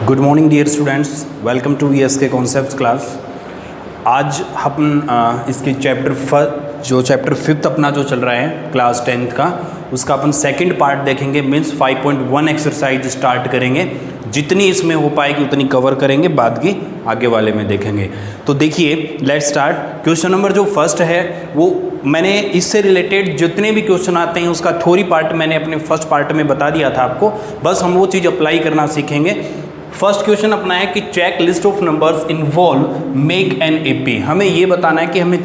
Good morning dear students, welcome to ESK concepts class. आज अपन इसके चैप्टर फिफ्थ अपना जो चल रहा है क्लास 10th का, उसका अपन सेकंड पार्ट देखेंगे। मीन्स 5.1 एक्सरसाइज स्टार्ट करेंगे। जितनी इसमें हो पाएगी उतनी कवर करेंगे, बाद की आगे वाले में देखेंगे। तो देखिए, लेट्स स्टार्ट। क्वेश्चन नंबर जो फर्स्ट है वो मैंने इससे रिलेटेड जितने भी क्वेश्चन आते हैं उसका थ्योरी पार्ट मैंने अपने फर्स्ट पार्ट में बता दिया था आपको। बस हम वो चीज़ अप्लाई करना सीखेंगे। फर्स्ट क्वेश्चन अपना है कि check list of numbers involve make an AP. हमें ये बताना है कि हमें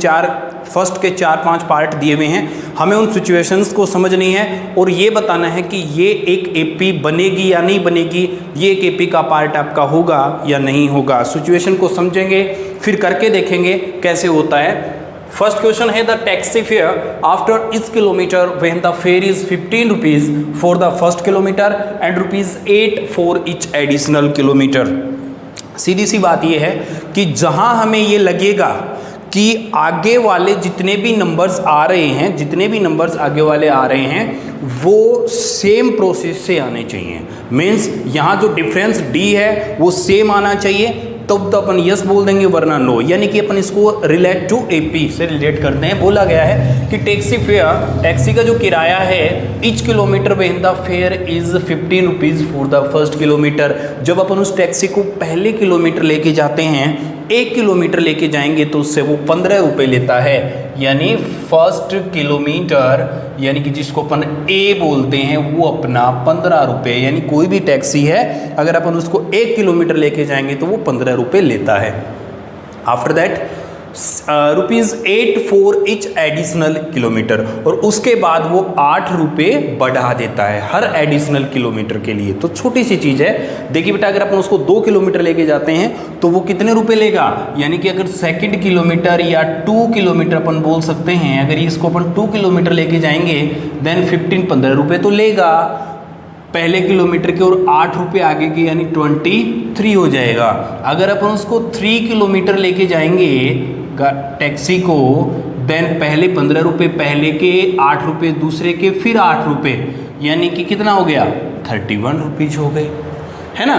फर्स्ट के 4-5 पार्ट दिए हुए हैं, हमें उन सिचुएशंस को समझनी है और ये बताना है कि ये एक एपी बनेगी या नहीं बनेगी, ये एक एपी का पार्ट आपका होगा या नहीं होगा। सिचुएशन को समझेंगे, फिर करके देखेंगे कैसे होता है। फर्स्ट क्वेश्चन है the taxi fare after each kilometre when the fare is 15 rupees for the first kilometre and ₹8 for each additional kilometre. सीधी सी बात यह है कि जहां हमें ये लगेगा कि आगे वाले जितने भी नंबर्स आ रहे हैं, जितने भी नंबर्स आगे वाले आ रहे हैं वो सेम प्रोसेस से आने चाहिए। मीन्स यहाँ जो डिफरेंस डी है वो सेम आना चाहिए, तब तो अपन यस बोल देंगे, वरना नो। यानी कि अपन इसको रिलेट टू एपी से रिलेट करते हैं। बोला गया है कि टैक्सी फेयर, टैक्सी का जो किराया है each kilometre when the fare is 15 rupees for the first kilometre. जब अपन उस टैक्सी को पहले किलोमीटर लेके जाते हैं, 1 किलोमीटर लेके जाएंगे तो उससे वो 15 रुपये लेता है। यानी फर्स्ट किलोमीटर, यानी कि जिसको अपन ए बोलते हैं, वो अपना 15 रुपये। यानी कोई भी टैक्सी है अगर अपन उसको 1 किलोमीटर लेके जाएंगे तो वो 15 रुपये लेता है। After that ₹8 for each additional kilometre, और उसके बाद वो 8 रुपये बढ़ा देता है हर एडिशनल किलोमीटर के लिए। तो छोटी सी चीज़ है। देखिए बेटा, अगर अपन उसको 2 किलोमीटर लेके जाते हैं तो वो कितने रुपए लेगा, यानी कि अगर सेकंड किलोमीटर या 2 किलोमीटर अपन बोल सकते हैं, अगर इसको अपन 2 किलोमीटर लेके जाएंगे देन 15 रुपये तो लेगा पहले किलोमीटर के, और 8 रुपये आगे के यानी 23 हो जाएगा। अगर अपन उसको 3 किलोमीटर लेके जाएंगे टैक्सी को, देन पहले 15 रुपये पहले के, 8 रुपये दूसरे के, फिर 8 रुपये, यानी कि कितना हो गया 31 रुपीज हो गए, है ना।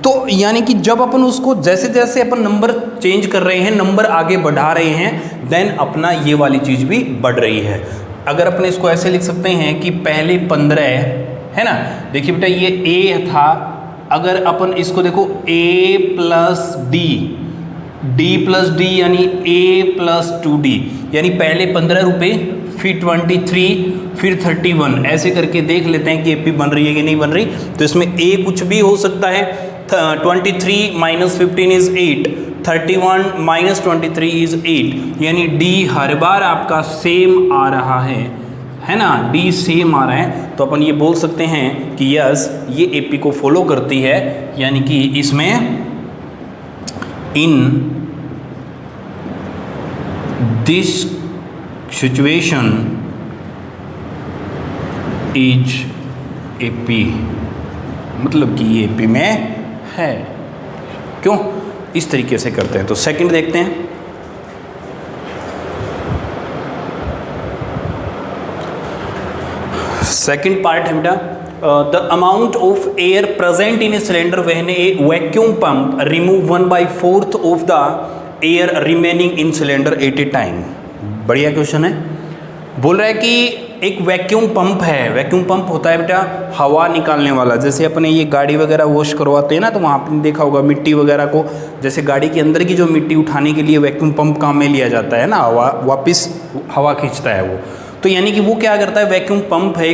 तो यानी कि जब अपन उसको जैसे जैसे अपन नंबर चेंज कर रहे हैं, नंबर आगे बढ़ा रहे हैं, देन अपना ये वाली चीज़ भी बढ़ रही है। अगर अपन इसको ऐसे लिख सकते हैं कि पहले 15 है ना। देखिए बेटा, ये ए था, अगर अपन इसको देखो a plus D plus D यानी a प्लस 2d, यानी पहले 15 रुपये, फिर 23, फिर 31, ऐसे करके देख लेते हैं कि एपी बन रही है कि नहीं बन रही। तो इसमें a कुछ भी हो सकता है। 23 माइनस 15 इज 8, 31 माइनस 23 इज 8, यानी d हर बार आपका सेम आ रहा है ना, डी सेम आ रहा है। तो अपन ये बोल सकते हैं कि यस, ये एपी को फॉलो करती है, यानी कि इसमें in this situation is AP, मतलब कि ये एपी में है। क्यों इस तरीके से करते हैं। तो सेकंड देखते हैं। सेकेंड पार्ट है बेटा, the amount of air present in a cylinder when A vacuum pump remove 1/4 of the air remaining in cylinder eight A time. बढ़िया क्वेश्चन है। बोल रहा है कि एक वैक्यूम पंप है। वैक्यूम पंप होता है बेटा हवा निकालने वाला। जैसे अपने ये गाड़ी वगैरह वॉश करवाते हैं ना, तो वहाँ आपने देखा होगा मिट्टी वगैरह को, जैसे गाड़ी के अंदर की जो मिट्टी उठाने के लिए वैक्यूम पंप काम में लिया जाता है ना, वापस हवा खींचता है वो। तो यानी कि वो क्या करता है, वैक्यूम पंप है,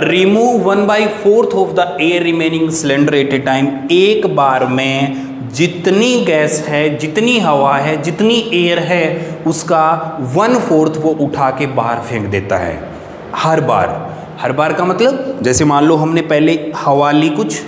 remove 1/4 of the air remaining cylinder eight A time. एक बार में जितनी गैस है, जितनी हवा है, जितनी एयर है, उसका 1/4 वो उठा के बाहर फेंक देता है हर बार का मतलब, जैसे मान लो हमने पहले हवा ली कुछ,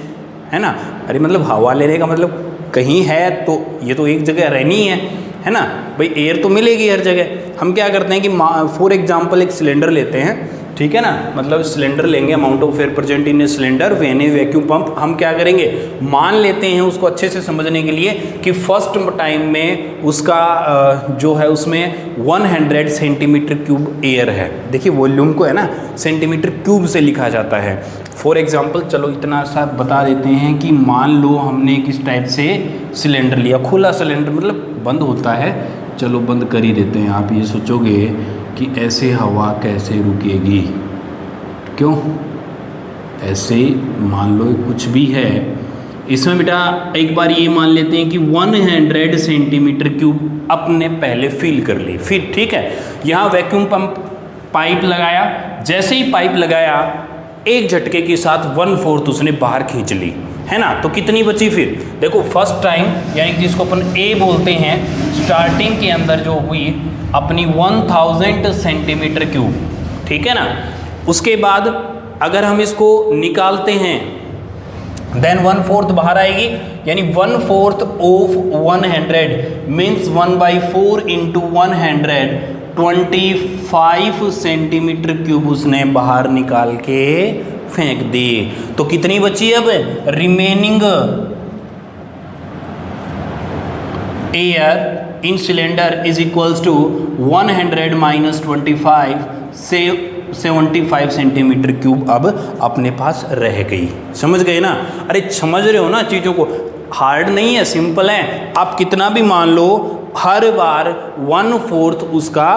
है ना। अरे मतलब हवा लेने का मतलब कहीं है तो ये तो एक जगह रहनी है ना भाई, एयर तो मिलेगी हर जगह। हम क्या करते हैं कि फॉर एग्जांपल एक सिलेंडर लेते हैं, ठीक है ना, मतलब सिलेंडर लेंगे, amount of air present in a cylinder when A vacuum pump. हम क्या करेंगे, मान लेते हैं उसको अच्छे से समझने के लिए कि फर्स्ट टाइम में उसका जो है उसमें 100 सेंटीमीटर क्यूब एयर है। देखिए वॉल्यूम को है ना सेंटीमीटर क्यूब से लिखा जाता है। फॉर एग्जाम्पल चलो इतना सा बता देते हैं कि मान लो हमने किस टाइप से सिलेंडर लिया, खुला सिलेंडर मतलब बंद होता है, चलो बंद कर ही देते हैं। आप ये सोचोगे कि ऐसे हवा कैसे रुकेगी, क्यों, ऐसे मान लो कुछ भी है इसमें बेटा, एक बार ये मान लेते हैं कि 100 सेंटीमीटर क्यूब अपने पहले फिल कर ली। फिर ठीक है, यहाँ वैक्यूम पंप पाइप लगाया, जैसे ही पाइप लगाया एक झटके के साथ 1/4 उसने बाहर खींच ली, है ना। तो कितनी बची फिर, देखो फर्स्ट टाइम यानी जिसको अपन ए बोलते हैं, स्टार्टिंग के अंदर जो हुई अपनी 1000 सेंटीमीटर क्यूब, ठीक है ना। उसके बाद अगर हम इसको निकालते हैं देन 1/4 बाहर आएगी, यानी 1/4 of 100 means 1/4 into 100 25 centimetre cube उसने बाहर निकाल के फेंक दी। तो कितनी बची अब, remaining air in cylinder is equals to 100 minus 25 से 75 सेंटीमीटर क्यूब अब अपने पास रह गई। समझ गए ना, अरे समझ रहे हो ना चीज़ों को, हार्ड नहीं है, सिंपल है। आप कितना भी मान लो हर बार 1/4 उसका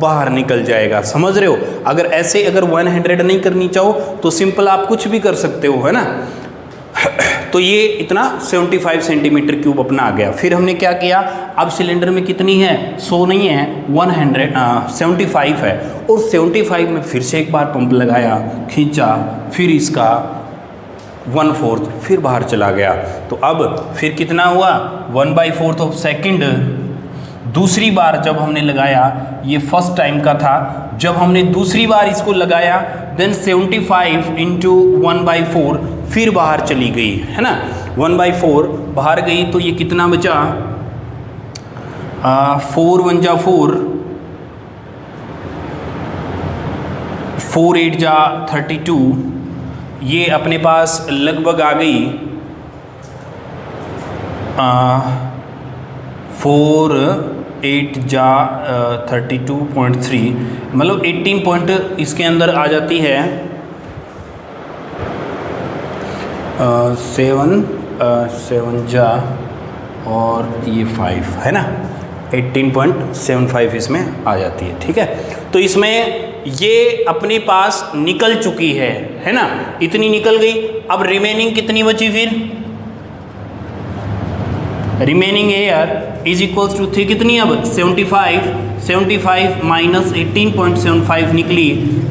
बाहर निकल जाएगा, समझ रहे हो। अगर ऐसे अगर 100 नहीं करनी चाहो तो सिंपल आप कुछ भी कर सकते हो, है ना। तो ये इतना 75 सेंटीमीटर क्यूब अपना आ गया। फिर हमने क्या किया, अब सिलेंडर में कितनी है, 100 नहीं है, 75 है, और 75 में फिर से एक बार पंप लगाया, खींचा, फिर इसका 1/4 फिर बाहर चला गया। तो अब फिर कितना हुआ, 1/4 ऑफ सेकेंड। दूसरी बार जब हमने लगाया, ये फर्स्ट टाइम का था, जब हमने दूसरी बार इसको लगाया देन 75 इंटू 1/4 फिर बाहर चली गई, है ना। 1/4 बाहर गई तो ये कितना बचा, 4 1 जा 4, 4 8 जा 32, ये अपने पास लगभग आ गई 4 8 जा 32.3, मतलब 18 पॉइंट इसके अंदर आ जाती है 7 जा और ये 5, है ना, 18.75 इसमें आ जाती है, ठीक है। तो इसमें ये अपने पास निकल चुकी है ना, इतनी निकल गई। अब रिमेनिंग कितनी बची, फिर remaining air is equals to थी कितनी, अब 75 माइनस 18.75 निकली,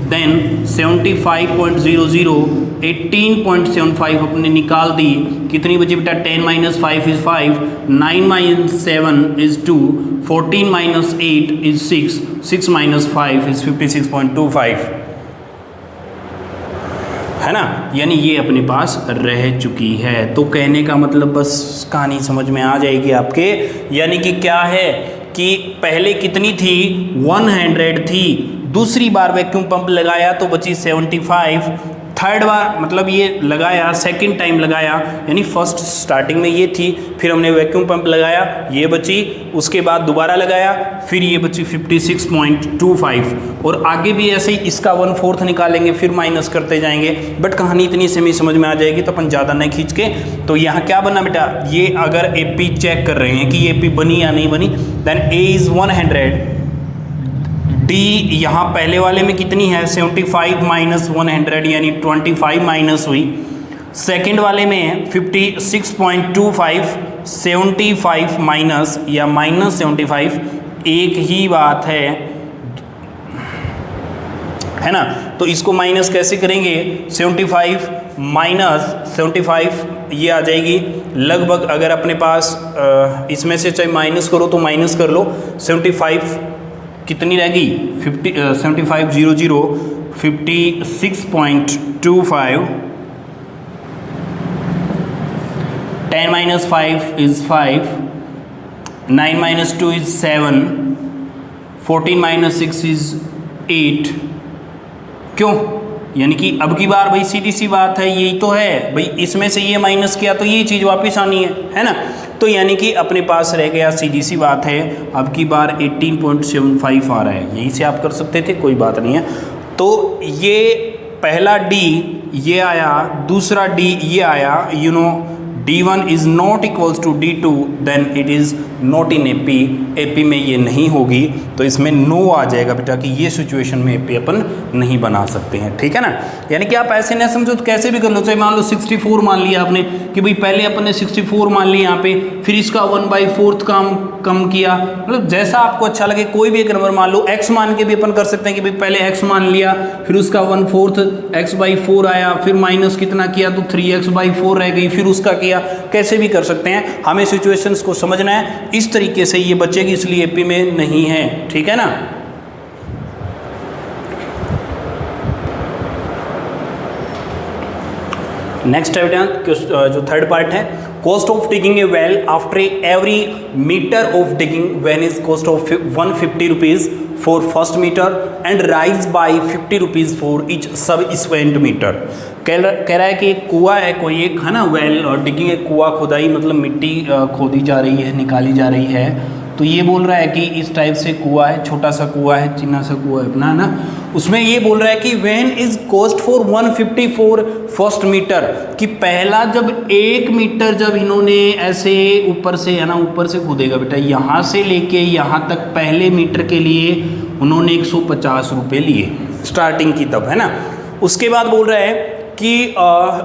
देन 75.00 18.75 अपने निकाल दी, कितनी बची बेटा, 10 minus 5 is 5, 9 minus 7 is 2, 14 minus 8 is 6, 6 minus 5 is 56.25, है ना। यानी ये अपने पास रह चुकी है। तो कहने का मतलब बस कहानी समझ में आ जाएगी आपके, यानी कि क्या है कि पहले कितनी थी, 100 थी, दूसरी बार वैक्यूम पंप लगाया तो बची 75, थर्ड बार मतलब ये लगाया, सेकंड टाइम लगाया, यानी फर्स्ट स्टार्टिंग में ये थी, फिर हमने वैक्यूम पंप लगाया, ये बची, उसके बाद दोबारा लगाया, फिर ये बची 56.25, और आगे भी ऐसे ही इसका 1/4 निकालेंगे, फिर माइनस करते जाएंगे। बट कहानी इतनी से समझ में आ जाएगी, तो अपन ज़्यादा नहीं खींच के। तो यहाँ क्या बना बेटा, ये अगर AP चेक कर रहे हैं कि ये AP बनी या नहीं बनी, देन A इज़ 100, D यहाँ पहले वाले में कितनी है, 75 माइनस 100 यानी 25 माइनस हुई, सेकंड वाले में 56.25, 75 माइनस या माइनस 75 एक ही बात है ना। तो इसको माइनस कैसे करेंगे, 75 माइनस 75 ये आ जाएगी लगभग, अगर अपने पास इसमें से चाहे माइनस करो तो माइनस कर लो, 75 कितनी रहेगी, 75 00 56.25, 10 minus 5 is 5, 9 minus 2 is 7, 14 minus 6 is 8, क्यों? यानी कि अब की बार भाई सीधी सी बात है, यही तो है भाई, इसमें से ये माइनस किया तो ये चीज़ वापस आनी है ना। तो यानी कि अपने पास रह गया, सीधी सी बात है, अब की बार 18.75 आ रहा है। यहीं से आप कर सकते थे, कोई बात नहीं है। तो ये पहला डी ये आया, दूसरा डी ये आया, D1 is not equals to D2, then it is not in AP। AP में ये नहीं होगी, तो इसमें नो आ जाएगा बेटा कि ये सिचुएशन में AP अपन नहीं बना सकते हैं, ठीक है ना। यानी कि आप ऐसे ना समझो तो कैसे भी कर लो, चाहे मान लो 64 मान लिया आपने कि भाई पहले अपन ने 64 मान लिया यहाँ पे, फिर इसका 1/4 कम किया, मतलब जैसा आपको अच्छा लगे कोई भी एक नंबर मान लो। x मान के भी अपन कर सकते हैं कि भाई पहले x मान लिया, फिर उसका 1/4 x/4 आया, फिर माइनस कितना किया तो 3x/4 रह गई, फिर उसका किया, कैसे भी कर सकते हैं। हमें सिचुएशंस को समझना है, इस तरीके से ये बचेगी, इसलिए AP में नहीं है, ठीक है ना। नेक्स्ट है जो थर्ड पार्ट है, cost of digging a well after every metre of digging when is cost of 150 rupees for first metre and rise by 50 rupees for each subsequent metre. कह रहा है कि एक कुआ है, कोई एक है ना, वेल और डिगिंग, एक कुआ खुदाई मतलब मिट्टी खोदी जा रही है, निकाली जा रही है। तो ये बोल रहा है कि इस टाइप से कुआ है, छोटा सा कुआ है, चिन्ना सा कुआ है अपना ना, उसमें ये बोल रहा है कि when is cost for 154 first metre, कि पहला जब 1 मीटर जब इन्होंने ऐसे ऊपर से है ना, ऊपर से खोदेगा बेटा, यहाँ से लेके यहाँ तक पहले मीटर के लिए उन्होंने 150 रुपये लिए स्टार्टिंग की तब, है ना। उसके बाद बोल रहा है कि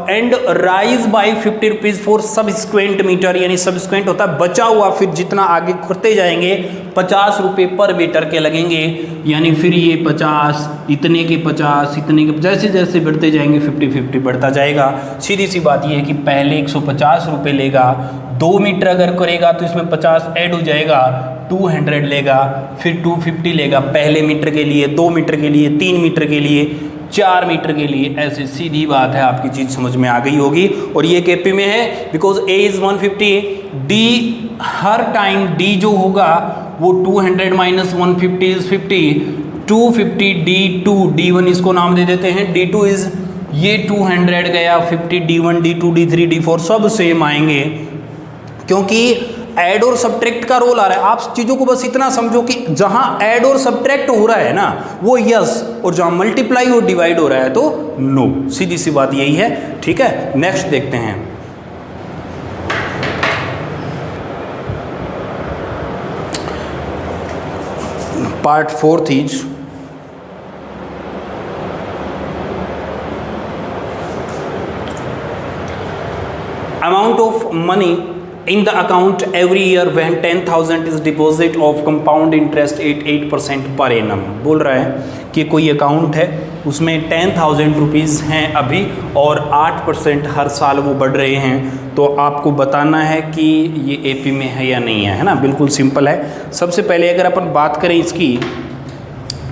and rise by 50 rupees for subsequent metre, यानी सबसिक्वेंट होता है बचा हुआ, फिर जितना आगे करते जाएंगे 50 रुपये पर मीटर के लगेंगे, यानी फिर ये 50, इतने के 50, इतने के, जैसे जैसे बढ़ते जाएंगे 50-50 बढ़ता जाएगा। सीधी सी बात ये है कि पहले 150 रुपये लेगा, 2 मीटर अगर करेगा तो इसमें 50 ऐड हो जाएगा, 200 लेगा, फिर 250 लेगा पहले मीटर के लिए, 2 मीटर के लिए, 3 मीटर के लिए, 4 मीटर के लिए। ऐसे सीधी बात है, आपकी चीज़ समझ में आ गई होगी। और ये KP में है because A is 150, D her time D जो होगा वो 200 माइनस 150 इज़ 50, 250 D2, D1 इसको नाम दे देते हैं, D2 इज़ ये 200 गया, 50 D1, D2, D3, D4 सब सेम आएंगे, क्योंकि ऐड और सब्ट्रैक्ट का रोल आ रहा है। आप चीज़ों को बस इतना समझो कि जहां ऐड और सब्ट्रैक्ट हो रहा है ना वो यस, और जहां मल्टीप्लाई और डिवाइड हो रहा है तो नो। सीधी सी बात यही है, ठीक है। नेक्स्ट देखते हैं, part 4 is amount of money in the account every year when 10,000 is deposit of compound interest at 8% per annum। बोल रहा है कि कोई अकाउंट है उसमें 10,000 रुपीज़ हैं अभी और 8% हर साल वो बढ़ रहे हैं, तो आपको बताना है कि ये AP में है या नहीं है ना। बिल्कुल सिंपल है। सबसे पहले अगर अपन बात करें इसकी,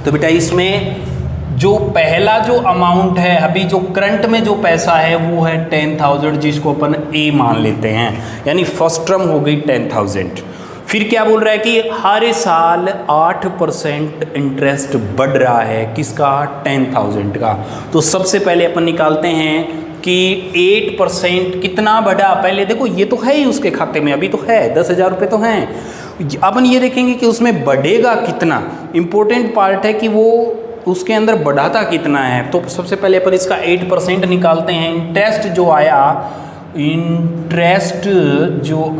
तो बेटा इसमें जो पहला जो अमाउंट है अभी जो करंट में जो पैसा है वो है 10,000, जिसको अपन A मान लेते हैं, यानी फर्स्ट टर्म हो गई 10,000। फिर क्या बोल रहा है कि हर साल 8% इंटरेस्ट बढ़ रहा है, किसका? 10,000 का। तो सबसे पहले अपन निकालते हैं कि 8% कितना बढ़ा। पहले देखो ये तो है ही उसके खाते में, अभी तो है 10,000 रुपये तो हैं। अपन ये देखेंगे कि उसमें बढ़ेगा कितना। इम्पोर्टेंट पार्ट है कि वो उसके अंदर बढ़ाता कितना है। तो सबसे पहले अपन इसका 8% निकालते हैं। इंटरेस्ट जो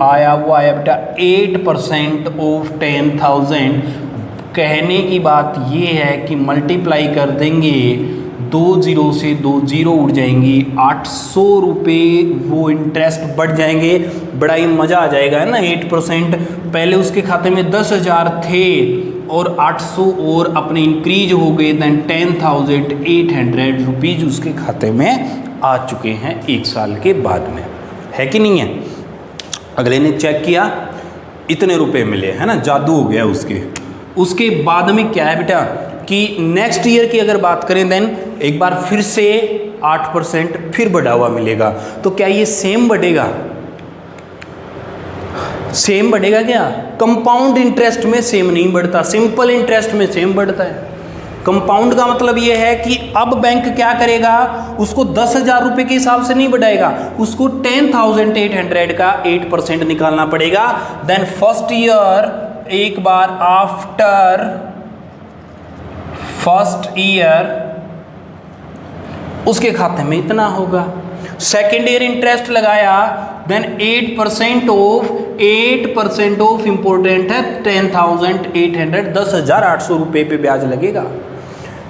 आया वो आया बेटा 8% ऑफ 10,000। कहने की बात ये है कि मल्टीप्लाई कर देंगे, 2 0 से 2 0 उड़ जाएंगी, 800 रुपये वो इंटरेस्ट बढ़ जाएंगे। बड़ा ही मज़ा आ जाएगा, है ना। 8% पहले उसके खाते में 10,000 थे और 800 और अपने इंक्रीज हो गए, देन 10,800 रुपीज़ उसके खाते में आ चुके हैं 1 साल के बाद में, है कि नहीं है। अगले ने चेक किया, इतने रुपए मिले, है ना, जादू हो गया उसके बाद में क्या है बेटा कि नेक्स्ट ईयर की अगर बात करें देन एक बार फिर से 8% फिर बढ़ा हुआ मिलेगा। तो क्या ये सेम बढ़ेगा? सेम बढ़ेगा क्या? कंपाउंड इंटरेस्ट में सेम नहीं बढ़ता, सिंपल इंटरेस्ट में सेम बढ़ता है। कंपाउंड का मतलब ये है कि अब बैंक क्या करेगा, उसको 10,000 रुपये के हिसाब से नहीं बढ़ाएगा, उसको 10,800 का 8% निकालना पड़ेगा। देन फर्स्ट ईयर, एक बार आफ्टर फर्स्ट ईयर उसके खाते में इतना होगा। सेकेंड ईयर इंटरेस्ट लगाया, देन 8% ऑफ इंपॉर्टेंट है 10,800, 10,800 रुपये पे ब्याज लगेगा,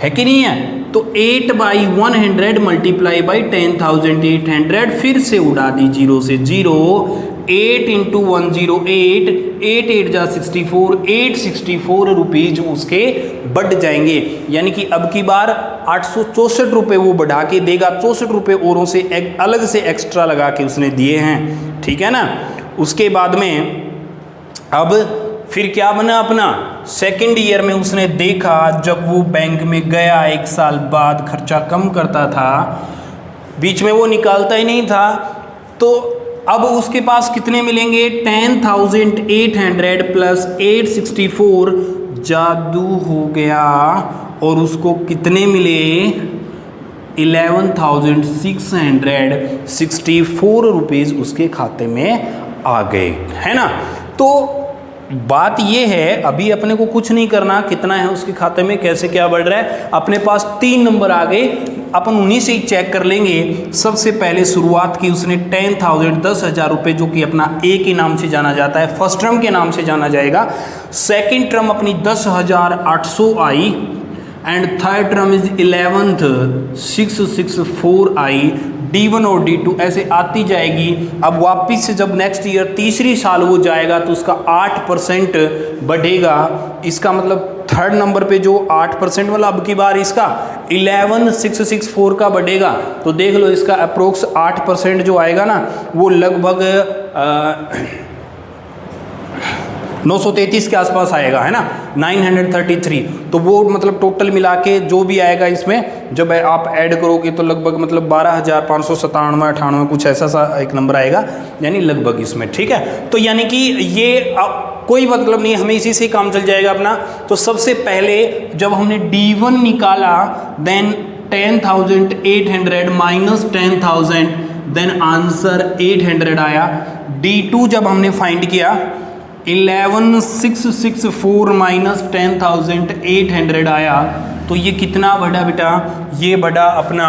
है कि नहीं है। तो 8/100 मल्टीप्लाई बाई 10,800, फिर से उड़ा दी 0 से 0, 8 × 108, 8 8 जा 64, 864 रुपीज उसके बढ़ जाएंगे। यानी कि अब की बार 864 रुपये वो बढ़ा के देगा, 64 रुपये औरों से अलग से एक्स्ट्रा लगा के उसने दिए हैं, ठीक है ना। उसके बाद में अब फिर क्या बना अपना, सेकेंड ईयर में उसने देखा, जब वो बैंक में गया 1 साल बाद, खर्चा कम करता था, बीच में वो निकालता ही नहीं था, तो अब उसके पास कितने मिलेंगे, 10,800 प्लस 864 जादू हो गया, और उसको कितने मिले, 11,664 रुपीज़ उसके खाते में आ गए, है ना। तो बात ये है, अभी अपने को कुछ नहीं करना, कितना है उसके खाते में, कैसे क्या बढ़ रहा है, अपने पास 3 नंबर आ गए, अपन उन्हीं से ही चेक कर लेंगे। सबसे पहले शुरुआत की उसने 10,000 रुपये, जो कि अपना ए के नाम से जाना जाता है, फर्स्ट टर्म के नाम से जाना जाएगा। सेकंड टर्म अपनी 10,800 आई, एंड थर्ड टर्म इज 11,664 आई। D1 और D2 ऐसे आती जाएगी। अब वापिस से जब नेक्स्ट ईयर तीसरी साल वो जाएगा तो उसका 8% बढ़ेगा। इसका मतलब थर्ड नंबर पे जो 8% वाला, अब की बार इसका 11,664 का बढ़ेगा। तो देख लो इसका अप्रोक्स 8% जो आएगा ना, वो लगभग 933 के आसपास आएगा, है ना, 933। तो वो मतलब टोटल मिला के जो भी आएगा इसमें, जब आप ऐड करोगे तो लगभग मतलब 12,597, 98 कुछ ऐसा सा एक नंबर आएगा, यानी लगभग इसमें, ठीक है। तो यानी कि ये कोई मतलब नहीं, हमें इसी से काम चल जाएगा अपना। तो सबसे पहले जब हमने D1 निकाला, देन 10,800 माइनस 10,000, देन आंसर 800 आया। D2 जब हमने फाइंड किया, 11,664 माइनस 10,800 आया। तो ये कितना बढ़ा बेटा, ये बढ़ा अपना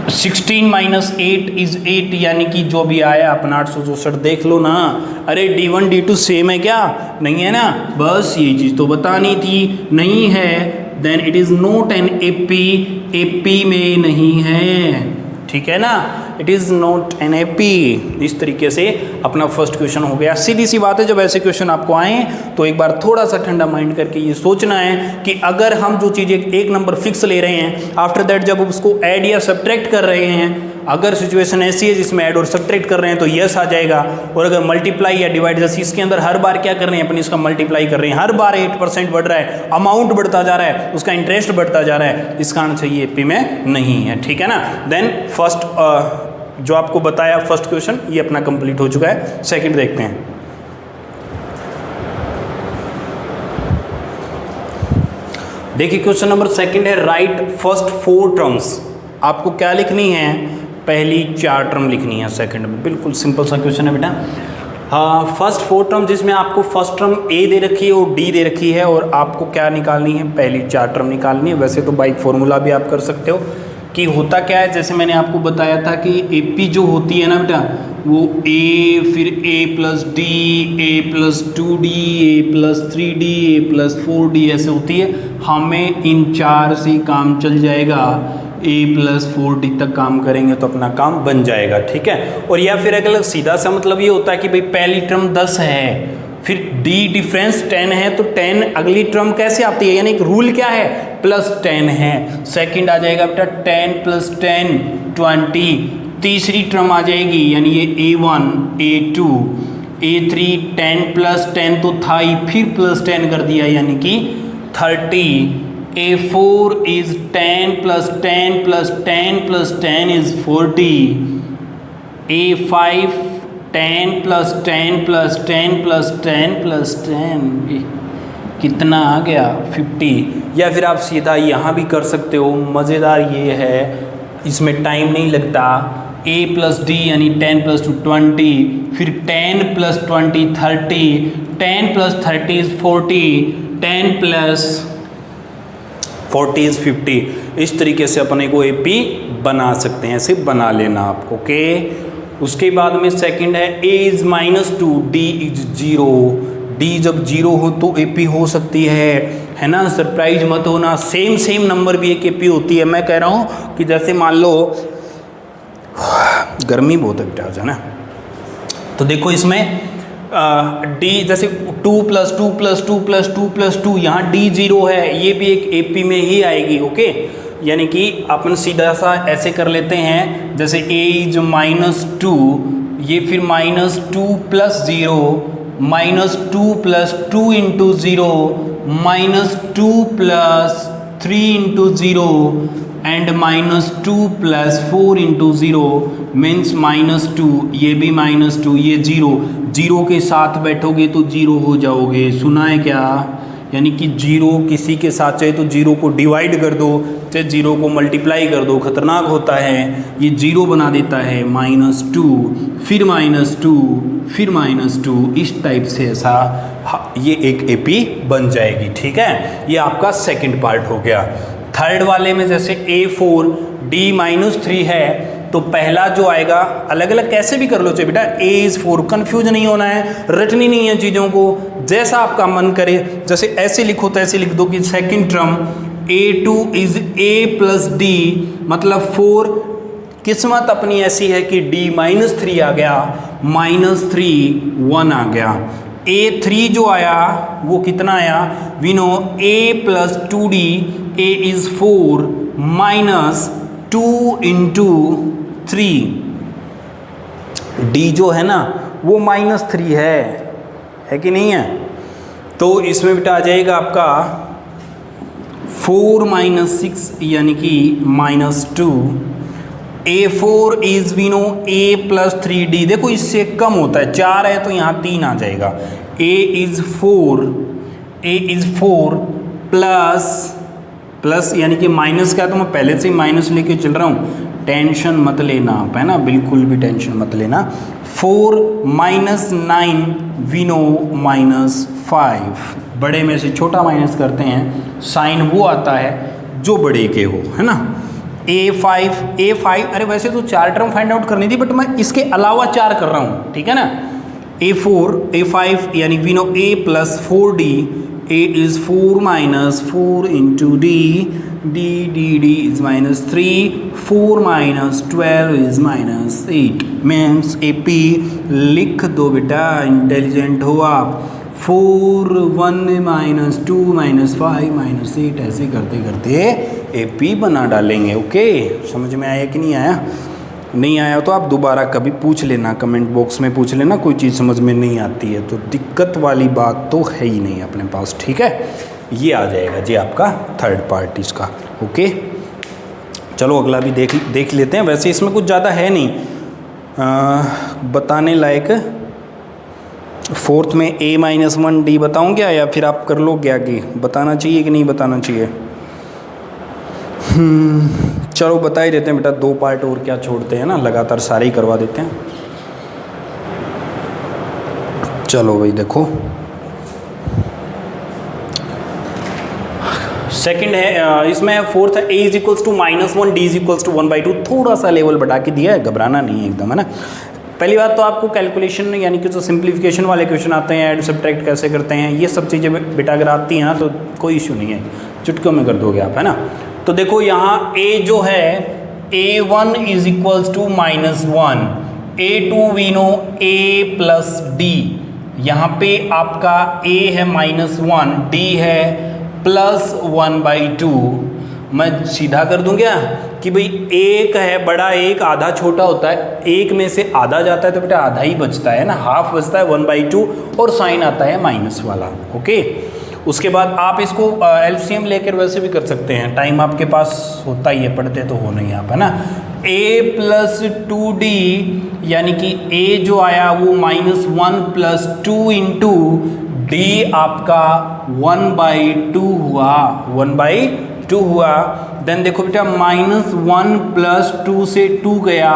16 माइनस 8 इज 8, यानी कि जो भी आया अपना 864। देख लो ना, अरे D1 D2 सेम है क्या, नहीं है ना, बस ये चीज़ तो बतानी थी, नहीं है, then it is not an AP, AP में नहीं है, ठीक है ना, it is not an AP. इस तरीके से अपना फर्स्ट क्वेश्चन हो गया। सीधी सी बात है, जब ऐसे क्वेश्चन आपको आए तो एक बार थोड़ा सा ठंडा माइंड करके ये सोचना है कि अगर हम जो चीज़ें एक नंबर फिक्स ले रहे हैं, आफ्टर दैट जब उसको ऐड या सब्ट्रैक्ट कर रहे हैं, अगर सिचुएशन ऐसी है जिसमें ऐड और सब्ट्रैक्ट कर रहे हैं तो यस आ जाएगा। और अगर मल्टीप्लाई या डिवाइड, जैसे इसके अंदर हर बार क्या कर रहे हैं अपन, इसका मल्टीप्लाई कर रहे हैं, हर बार 8% बढ़ रहा है, अमाउंट बढ़ता जा रहा है, उसका इंटरेस्ट बढ़ता जा रहा है, इसका आंसर ये एपी में नहीं है, ठीक है ना। देन फर्स्ट जो आपको बताया फर्स्ट क्वेश्चन, ये अपना कंप्लीट हो चुका है। सेकंड देखते हैं। देखिए क्वेश्चन नंबर सेकंड है, राइट फर्स्ट 4 टर्म्स। आपको क्या लिखनी है, पहली 4 टर्म लिखनी है सेकंड में। बिल्कुल सिंपल सा क्वेश्चन है बेटा। फर्स्ट 4 टर्म, जिसमें आपको फर्स्ट टर्म ए दे रखी है और डी दे रखी है, और आपको क्या निकालनी है, पहली 4 टर्म निकालनी है। वैसे तो बाई फॉर्मूला भी आप कर सकते हो कि होता क्या है, जैसे मैंने आपको बताया था कि एपी जो होती है ना बेटा, वो ए, फिर ए प्लस डी, ए प्लस 2d, ए प्लस 3d, ए प्लस 4d ऐसे होती है। हमें इन 4 से काम चल जाएगा, a प्लस 4d तक काम करेंगे तो अपना काम बन जाएगा, ठीक है। और या फिर अगर सीधा सा मतलब ये होता है कि भाई पहली टर्म 10 है, फिर d डिफरेंस 10 है, तो 10 अगली टर्म कैसे आती है, यानी एक रूल क्या है, प्लस 10 है। सेकंड आ जाएगा बेटा 10 प्लस 10 20। तीसरी टर्म आ जाएगी, यानी ये a1, a2, a3, 10 प्लस 10 तो था ही, फिर प्लस 10 कर दिया, यानी कि 30। a4 is 10 plus 10 plus 10 plus 10 is 40. a5 10 plus 10 plus 10 plus 10 plus 10 कितना आ गया 50। या फिर आप सीधा यहाँ भी कर सकते हो। मज़ेदार ये है, इसमें टाइम नहीं लगता। a प्लस डी यानी 10 प्लस 2 20, फिर 10 plus 20 30, 10 plus 30 is 40, 10 plus 40 is 50। इस तरीके से अपने को AP बना सकते हैं, ऐसे बना लेना आप। ओके, उसके बाद में सेकंड है a is -2 d is 0। d जब 0 हो तो AP हो सकती है ना। सरप्राइज मत होना, सेम नंबर भी एक AP होती है। मैं कह रहा हूँ कि जैसे मान लो गर्मी बहुत है बेटा, है ना। तो देखो इसमें d जैसे 2 प्लस 2 प्लस 2 प्लस 2 प्लस 2, यहाँ d 0 है, ये भी एक AP में ही आएगी। ओके, यानी कि अपन सीधा सा ऐसे कर लेते हैं, जैसे a इज -2, ये फिर -2 plus 0, -2 plus 2 into 0, -2 plus 3 into 0 and -2 plus 4 into 0 means -2, ये भी -2, ये 0 के साथ बैठोगे तो 0 हो जाओगे। सुना है क्या? यानी कि 0 किसी के साथ चाहे तो 0 को डिवाइड कर दो, चाहे 0 को मल्टीप्लाई कर दो, खतरनाक होता है। ये 0 बना देता है, -2 फिर -2 फिर -2, इस टाइप से ऐसा ये एक AP बन जाएगी। ठीक है, ये आपका सेकंड पार्ट हो गया। थर्ड वाले में जैसे A4 D -3 है, तो पहला जो आएगा, अलग अलग कैसे भी कर लो चाहे बेटा, A इज़ 4, कन्फ्यूज नहीं होना है, रटनी नहीं है चीज़ों को, जैसा आपका मन करे। जैसे ऐसे लिखो तो ऐसे लिख दो कि second term A2 is A plus D, मतलब 4। किस्मत अपनी ऐसी है कि D -3 आ गया, -3 1 आ गया। A3 जो आया वो कितना आया, we know A plus 2D, A is 4 -2 into 3, D जो है ना वो -3 है कि नहीं है। तो इसमें बेटा आ जाएगा आपका 4 - 6 यानी कि -2। A4 is we know A plus 3D, देखो इससे कम होता है, 4 है तो यहाँ 3 आ जाएगा। A इज़ 4 प्लस यानी कि माइनस का, तो मैं पहले से ही माइनस लेके चल रहा हूँ, टेंशन मत लेना आप, है ना, बिल्कुल भी टेंशन मत लेना। 4 - 9 वी नो -5, बड़े में से छोटा माइनस करते हैं, साइन वो आता है जो बड़े के हो, है ना। A5, अरे वैसे तो 4 टर्म फाइंड आउट करनी थी, बट मैं इसके अलावा 4 कर रहा हूँ, ठीक है ना। A5 यानी we know A plus 4D, A is 4 - 4 into D is -3, 4 - 12 is -8, means AP लिख दो बेटा, इंटेलिजेंट हो आप। 4 1 -2 -5 -8 ऐसे करते करते AP बना डालेंगे। ओके, समझ में आया कि नहीं आया? नहीं आया तो आप दोबारा कभी पूछ लेना, कमेंट बॉक्स में पूछ लेना, कोई चीज़ समझ में नहीं आती है तो दिक्कत वाली बात तो है ही नहीं अपने पास। ठीक है, ये आ जाएगा जी आपका थर्ड पार्ट इसका। ओके, चलो अगला भी देख लेते हैं। वैसे इसमें कुछ ज़्यादा है नहीं बताने लायक। फोर्थ में A - 1D बताऊँ क्या, या फिर आप कर लो क्या कि बताना चाहिए कि नहीं बताना चाहिए? चलो बता ही देते हैं बेटा, 2 पार्ट और क्या छोड़ते हैं ना, लगातार सारे ही करवा देते हैं। चलो भाई देखो, सेकंड है, इसमें फोर्थ है A is equals to -1, D is equals to 1/2। थोड़ा सा लेवल बढ़ा के दिया है, घबराना नहीं है एकदम, है ना। पहली बात तो आपको कैलकुलेशन यानी कि जो सिंप्लीफिकेशन वाले क्वेश्चन आते हैं, ऐड सब्ट्रैक्ट कैसे करते हैं, ये सब चीज़ें बेटा अगर आती हैं ना तो कोई इशू नहीं है, चुटकियों में कर दोगे आप, है ना। तो देखो यहाँ A जो है A1 is equals to -1, A2 we know A plus D, यहाँ पे आपका A है -1, D है +1/2। मैं सीधा कर दूं क्या कि भाई एक है बड़ा, एक आधा छोटा होता है, एक में से आधा जाता है तो बेटा आधा ही बचता है ना, हाफ बचता है 1/2, और साइन आता है माइनस वाला। ओके, उसके बाद आप इसको एलसीएम लेकर वैसे भी कर सकते हैं, टाइम आपके पास होता ही है, पढ़ते तो हो नहीं आप, है ना। a प्लस 2d यानी कि a जो आया वो -1 प्लस 2 इंटू d आपका 1/2 हुआ, 1/2 हुआ। देन देखो बेटा -1 प्लस 2 से 2 गया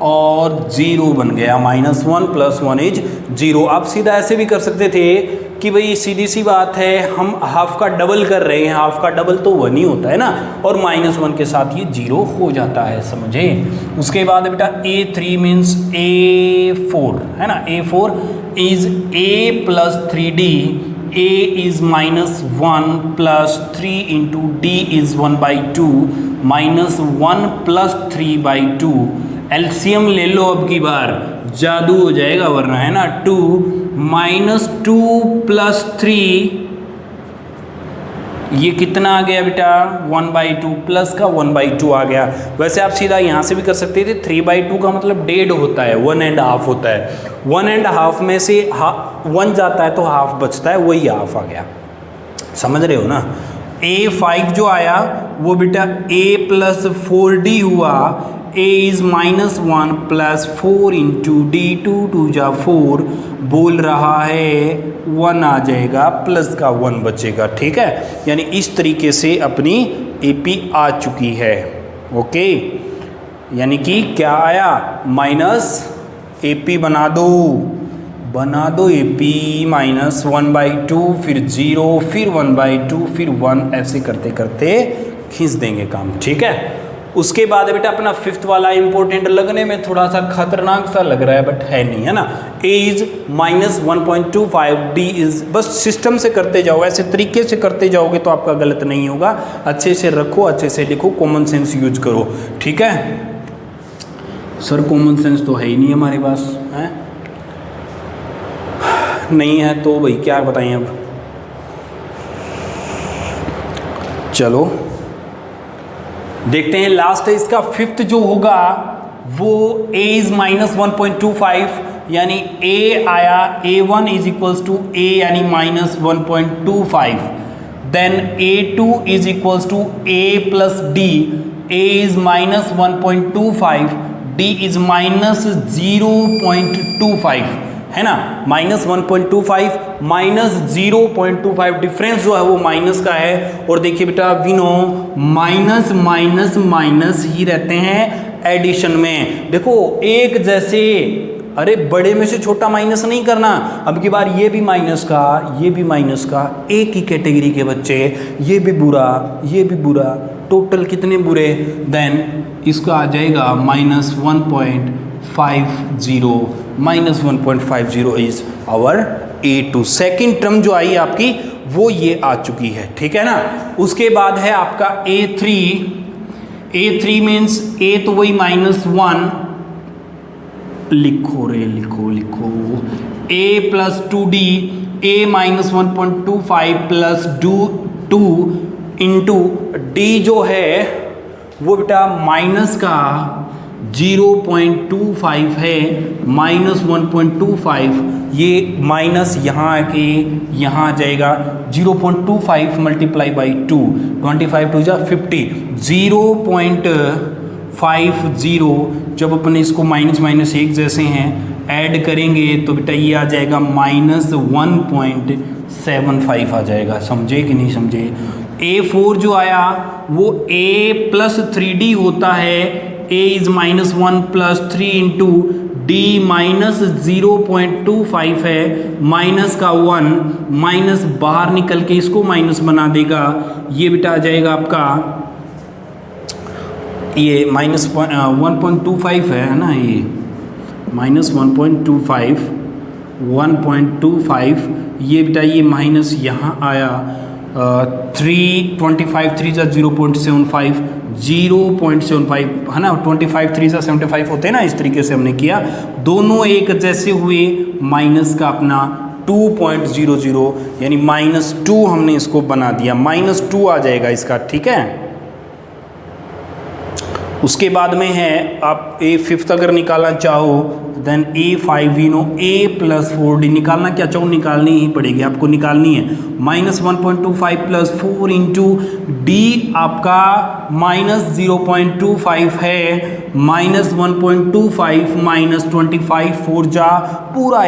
और 0 बन गया, -1 प्लस 1 इज 0। आप सीधा ऐसे भी कर सकते थे कि भाई सीधी सी बात है, हम हाफ का डबल कर रहे हैं, हाफ का डबल तो 1 ही होता है ना, और -1 के साथ ये 0 हो जाता है, समझे। उसके बाद बेटा A3 मीन्स A4 है ना, A4 is A plus 3D, A is -1 plus 3 into D is 1/2 -1 plus 3/2। LCM ले लो अब की बार, जादू हो जाएगा वरना, है ना। 2 -2 प्लस 3, ये कितना आ गया बेटा 1/2, प्लस का 1/2 आ गया। वैसे आप सीधा यहाँ से भी कर सकते थे, 3/2 का मतलब 1.5 होता है, 1.5 होता है, 1.5 में से 1 जाता है तो हाफ बचता है, वही हाफ आ गया, समझ रहे हो ना। A5 जो आया वो बेटा A प्लस 4D हुआ, A is -1 plus 4 into D, 2 जा 4, बोल रहा है 1 आ जाएगा, प्लस का 1 बचेगा, ठीक है। यानी इस तरीके से अपनी AP आ चुकी है, ओके। यानी कि क्या आया, माइनस AP बना दो AP -1/2, फिर 0, फिर 1/2, फिर 1, ऐसे करते करते खींच देंगे काम, ठीक है। उसके बाद बेटा अपना 5th वाला इंपॉर्टेंट, लगने में थोड़ा सा खतरनाक सा लग रहा है बट है नहीं, है ना। A इज -1.25, D इज, बस सिस्टम से करते जाओ, ऐसे तरीके से करते जाओगे तो आपका गलत नहीं होगा। अच्छे से रखो, अच्छे से लिखो, कॉमन सेंस यूज करो, ठीक है। सर कॉमन सेंस तो है ही नहीं हमारे पास, है नहीं है तो भाई क्या बताएं अब। चलो देखते हैं, लास्ट है इसका 5th जो होगा वो A इज -1.25, यानी A आया, A1 is equals to A यानी -1.25, then A2 is equals to A plus D, A is -1.25, D is -0.25, है ना। -1.25 -0.25, डिफरेंस जो है वो माइनस का है। और देखिए बेटा विनो, माइनस माइनस माइनस ही रहते हैं एडिशन में, देखो एक जैसे, अरे बड़े में से छोटा माइनस नहीं करना। अब की बार ये भी माइनस का, ये भी माइनस का, एक ही कैटेगरी के बच्चे, ये भी बुरा, ये भी बुरा, टोटल कितने बुरे। देन इसका आ जाएगा -1.50 is our A2। Second term जो आई आपकी वो ये आ चुकी है, ठीक है ना। उसके बाद है आपका A3 मीन्स A तो वही -1, लिखो रे लिखो लिखो, A plus 2D, A -1.25 plus 2 into D जो है वो बेटा माइनस का 0.25 है, -1.25, ये माइनस यहाँ आके यहाँ आ जाएगा, 0.25 मल्टीप्लाई बाई 2, 25 2 जा 50, 0.50। जब अपन इसको माइनस माइनस एक जैसे हैं ऐड करेंगे तो बेटा ये आ जाएगा -1.75 आ जाएगा, समझे कि नहीं समझे। A4 जो आया वो A प्लस 3D होता है, A is -1 plus 3 into D -0.25 है, माइनस का 1, माइनस बाहर निकल के इसको माइनस बना देगा, ये बेटा आ जाएगा आपका ये -1.25 है ना, ये -1.25 ये बेटा ये माइनस यहाँ आया 325 3 जा 0.75 है ना, 25 3 जा 75 होते हैं ना, इस तरीके से हमने किया, दोनों एक जैसे हुए, माइनस का अपना 2.00 यानी -2 हमने इसको बना दिया, -2 आ जाएगा इसका, ठीक है। उसके बाद में है आप ए फिफ्थ अगर निकालना चाहो then A5 we know A+4D निकालना क्या चाहो निकालनी ही पड़ेगी, आपको निकालनी है। -1.25 + 4 इंटू डी आपका -0.25 है, -1.25 -25 4 जा पूरा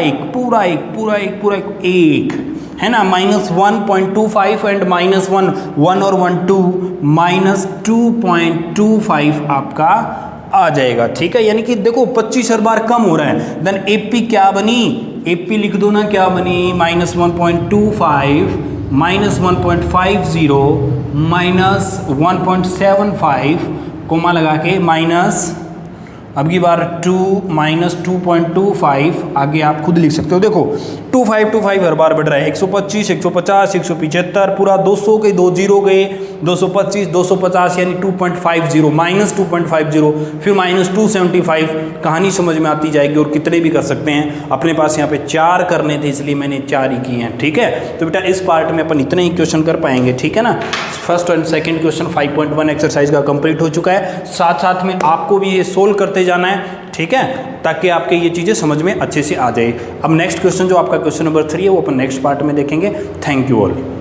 एक है ना, -1.25 एंड -1 1 और 1 2 -2.25 आपका आ जाएगा। ठीक है, यानी कि देखो 25 हर बार कम हो रहा है। देन AP क्या बनी, AP लिख दो ना क्या बनी, -1.25 -1.50 -1.75 कोमा लगा के माइनस अब की बार 2 -2.25 आगे आप खुद लिख सकते हो। देखो 2525 हर बार बढ़ रहा है, 125 150 175 पूरा 200 गए, 2 जीरो गए, 225 250 यानी 2.50 -2.50 फिर -275। कहानी समझ में आती जाएगी और कितने भी कर सकते हैं। अपने पास यहाँ पे 4 करने थे इसलिए मैंने 4 ही किए हैं। ठीक है, तो बेटा इस पार्ट में अपन इतने ही क्वेश्चन कर पाएंगे। ठीक है ना, first and second question 5.1 exercise का कंप्लीट हो चुका है। साथ साथ में आपको भी ये सोल्व करते जाना है। ठीक है, ताकि आपके ये चीज़ें समझ में अच्छे से आ जाए। अब नेक्स्ट क्वेश्चन जो आपका क्वेश्चन नंबर 3 है वो अपन नेक्स्ट पार्ट में देखेंगे। Thank you all.